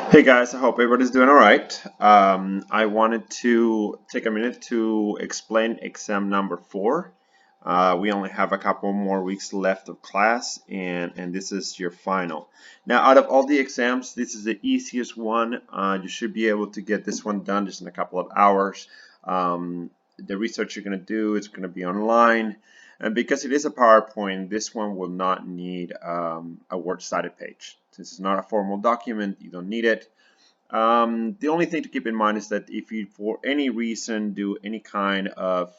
Hey guys, I hope everybody's doing all right. I wanted to take a minute to explain exam number 4. We only have a couple more weeks left of class, and this is your final. Now, out of all the exams, this is the easiest one. You should be able to get this one done just in a couple of hours. The research you're going to do is going to be online. And because it is a PowerPoint, this one will not need a Word-cited page. Since it's not a formal document, you don't need it. The only thing to keep in mind is that if you, for any reason, do any kind of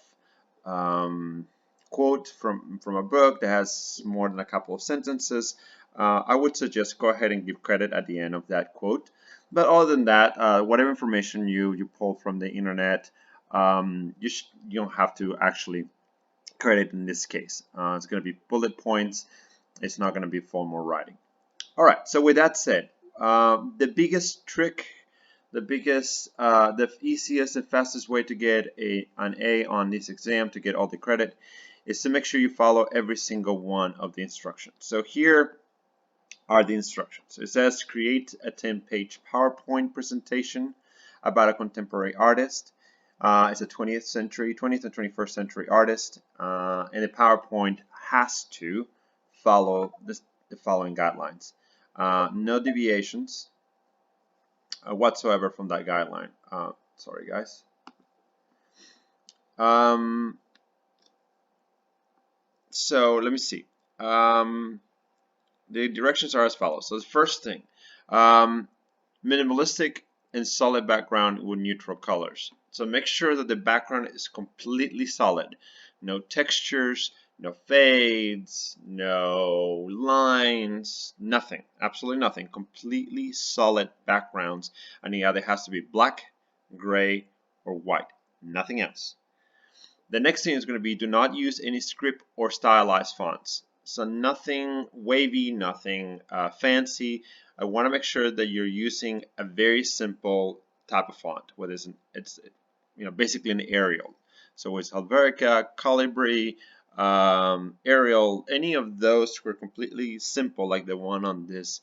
quote from a book that has more than a couple of sentences, I would suggest go ahead and give credit at the end of that quote. But other than that, whatever information you pull from the internet, you don't have to actually credit in this case. It's going to be bullet points. It's not going to be formal writing. All right. So with that said, the biggest trick, the easiest and fastest way to get an A on this exam, to get all the credit, is to make sure you follow every single one of the instructions. So here are the instructions. It says create a 10-page PowerPoint presentation about a contemporary artist. It's a 20th and 21st century artist, and the PowerPoint has to follow the following guidelines. No deviations whatsoever from that guideline. Sorry, guys. So let me see. The directions are as follows. So the first thing, minimalistic and solid background with neutral colors. So make sure that the background is completely solid. No textures, no fades, no lines, nothing. Absolutely nothing. Completely solid backgrounds. And the other has to be black, gray, or white. Nothing else. The next thing is going to be do not use any script or stylized fonts. So nothing wavy, nothing fancy. I want to make sure that you're using a very simple type of font, whether it's basically an Arial. So it's Helvetica, Calibri, Arial, any of those were completely simple, like the one on this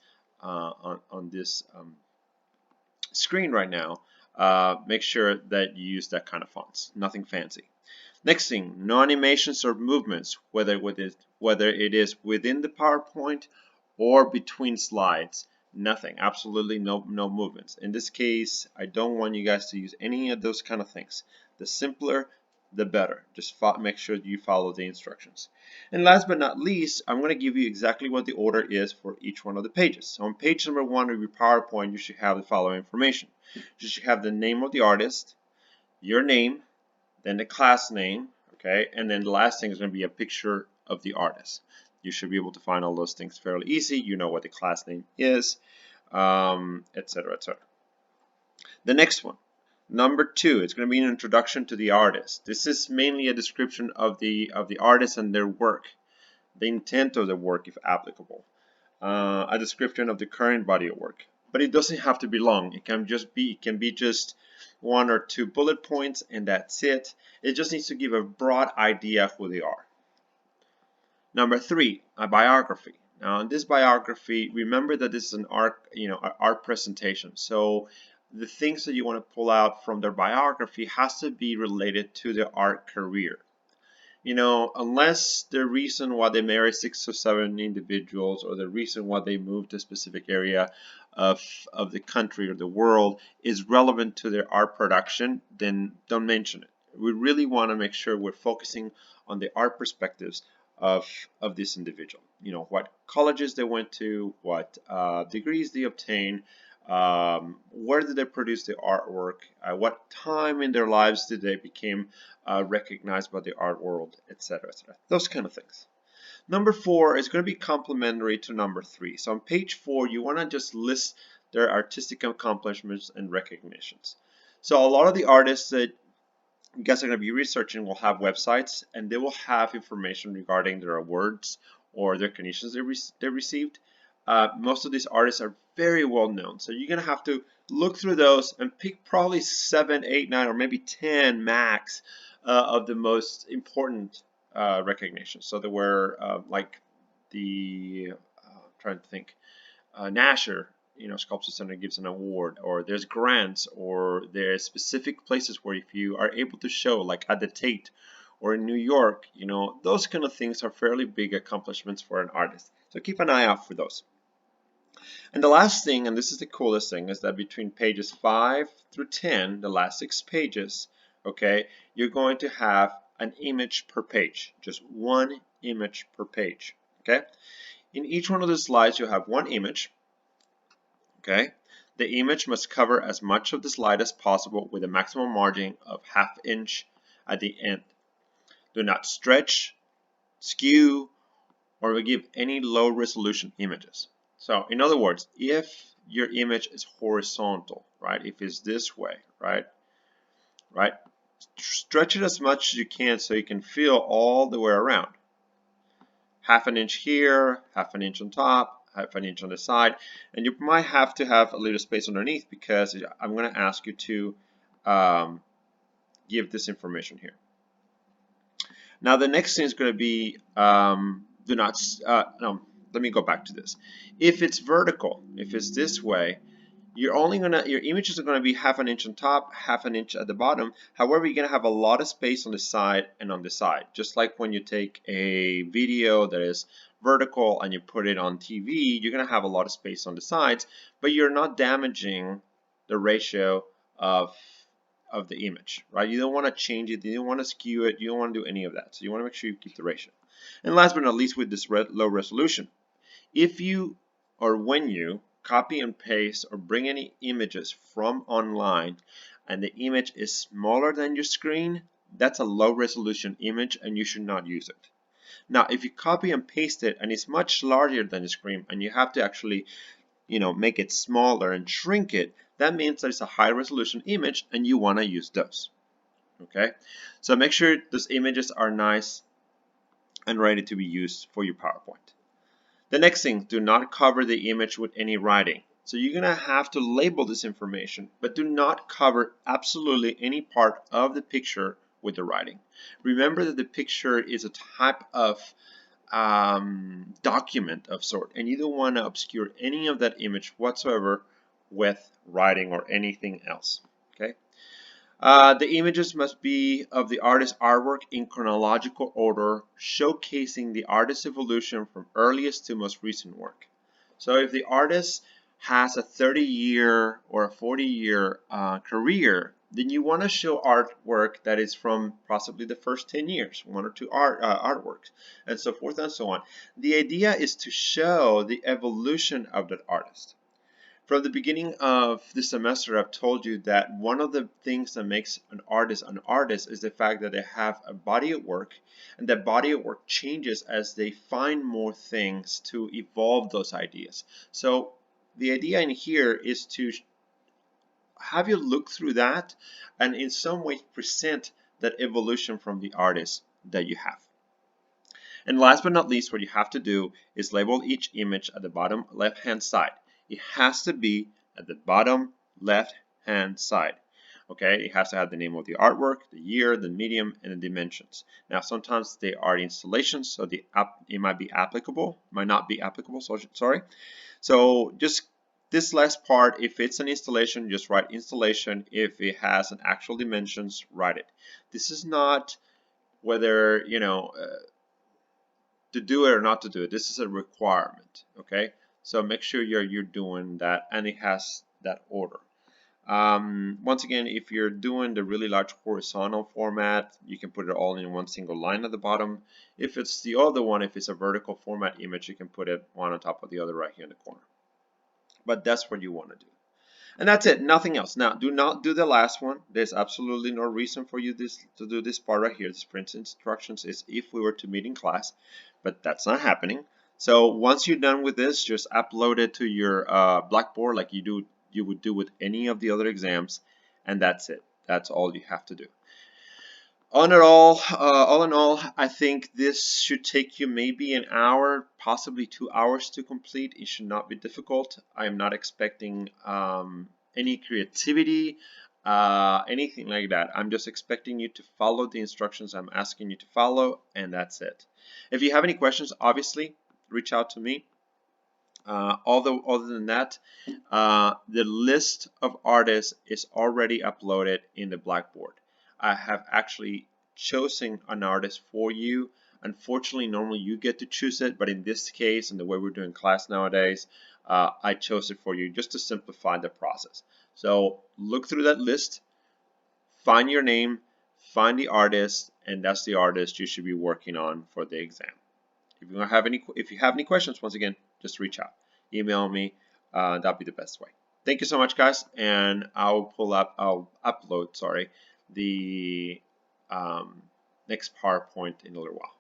screen right now. Make sure that you use that kind of fonts. Nothing fancy. Next thing, no animations or movements, whether it is within the PowerPoint or between slides. Nothing, absolutely no movements. In this case, I don't want you guys to use any of those kind of things. The simpler, the better. Just make sure you follow the instructions. And last but not least, I'm going to give you exactly what the order is for each one of the pages. So on page number 1 of your PowerPoint, you should have the following information. You should have the name of the artist, your name, then the class name, okay, and then the last thing is going to be a picture of the artist. You should be able to find all those things fairly easy. You know what the class name is, etc., etc. The next one, number 2, it's going to be an introduction to the artist. This is mainly a description of the artist and their work, the intent of the work if applicable, a description of the current body of work. But it doesn't have to be long. It can be just 1 or 2 bullet points, and that's it. It just needs to give a broad idea of who they are. Number 3, a biography. Now, in this biography, remember that this is an art presentation. So the things that you want to pull out from their biography has to be related to their art career. Unless the reason why they married 6 or 7 individuals, or the reason why they moved to a specific area of the country or the world is relevant to their art production, then don't mention it. We really want to make sure we're focusing on the art perspectives of this individual. What colleges they went to, what degrees they obtained, where did they produce the artwork, what time in their lives did they become recognized by the art world, etc., etc. Those kind of things. Number 4 is going to be complementary to number 3. So on page 4, you want to just list their artistic accomplishments and recognitions. So a lot of the artists that you guys are going to be researching will have websites, and they will have information regarding their awards or their recognitions they received. Most of these artists are very well known, so you're going to have to look through those and pick probably 7, 8, 9, or maybe 10 max of the most important recognitions. So there were like the trying to think, Nasher, Sculpture Center gives an award, or there's grants, or there's specific places where if you are able to show, like at the Tate or in New York, those kind of things are fairly big accomplishments for an artist. So keep an eye out for those. And the last thing, and this is the coolest thing, is that between pages 5 through 10, the last 6 pages, okay, you're going to have an image per page, just one image per page, okay? In each one of the slides, you have one image, okay? The image must cover as much of the slide as possible with a maximum margin of 1/2 inch at the end. Do not stretch, skew, or give any low resolution images. So in other words, if your image is horizontal, right, if it's this way, right, stretch it as much as you can so you can feel all the way around. 1/2 inch here, 1/2 inch on top, 1/2 inch on the side, and you might have to have a little space underneath because I'm going to ask you to give this information here. Now the next thing is going to be do not no, let me go back to this. If it's vertical, if it's this way, your images are going to be 1/2 inch on top, 1/2 inch at the bottom. However, you're going to have a lot of space on the side and on the side. Just like when you take a video that is vertical and you put it on TV, you're going to have a lot of space on the sides, but you're not damaging the ratio of the image, right? You don't want to change it, you don't want to skew it, you don't want to do any of that. So you want to make sure you keep the ratio. And last but not least, with this low resolution, if you or when you copy and paste or bring any images from online and the image is smaller than your screen, that's a low resolution image and you should not use it. Now, if you copy and paste it and it's much larger than the screen and you have to actually make it smaller and shrink it, that means that it's a high resolution image and you want to use those. Okay, so make sure those images are nice and ready to be used for your PowerPoint. The next thing, do not cover the image with any writing. So you're going to have to label this information, but do not cover absolutely any part of the picture with the writing. Remember that the picture is a type of document of sort, and you don't want to obscure any of that image whatsoever with writing or anything else. Okay. The images must be of the artist's artwork in chronological order, showcasing the artist's evolution from earliest to most recent work. So if the artist has a 30-year or a 40-year career, then you want to show artwork that is from possibly the first 10 years, 1 or 2 artworks, and so forth and so on. The idea is to show the evolution of that artist. From the beginning of the semester, I've told you that one of the things that makes an artist is the fact that they have a body of work, and that body of work changes as they find more things to evolve those ideas. So the idea in here is to have you look through that and in some way present that evolution from the artist that you have. And last but not least, what you have to do is label each image at the bottom left-hand side. It has to be at the bottom left-hand side. Okay, it has to have the name of the artwork, the year, the medium, and the dimensions. Now, sometimes they are installations, so it might be applicable, might not be applicable. Sorry. So just this last part, if it's an installation, just write installation. If it has an actual dimensions, write it. This is not whether to do it or not to do it. This is a requirement. Okay. So make sure you're doing that and it has that order. Once again, if you're doing the really large horizontal format, you can put it all in one single line at the bottom. If it's the other one, if it's a vertical format image, you can put it one on top of the other right here in the corner. But that's what you want to do. And that's it, nothing else. Now, do not do the last one. There's absolutely no reason for you to do this part right here. This print instructions is if we were to meet in class, but that's not happening. So once you're done with this, just upload it to your Blackboard like you would do with any of the other exams, and that's it. That's all you have to do. All in all, I think this should take you maybe an hour, possibly 2 hours to complete. It should not be difficult. I am not expecting any creativity, anything like that. I'm just expecting you to follow the instructions I'm asking you to follow, and that's it. If you have any questions, obviously, reach out to me. Although other than that, the list of artists is already uploaded in the Blackboard. I have actually chosen an artist for you. Unfortunately, normally you get to choose it, but in this case, and the way we're doing class nowadays, I chose it for you just to simplify the process. So look through that list, find your name, find the artist, and that's the artist you should be working on for the exam. If you have any questions, once again, just reach out, email me. That'd be the best way. Thank you so much, guys, and I'll upload, sorry, the next PowerPoint in a little while.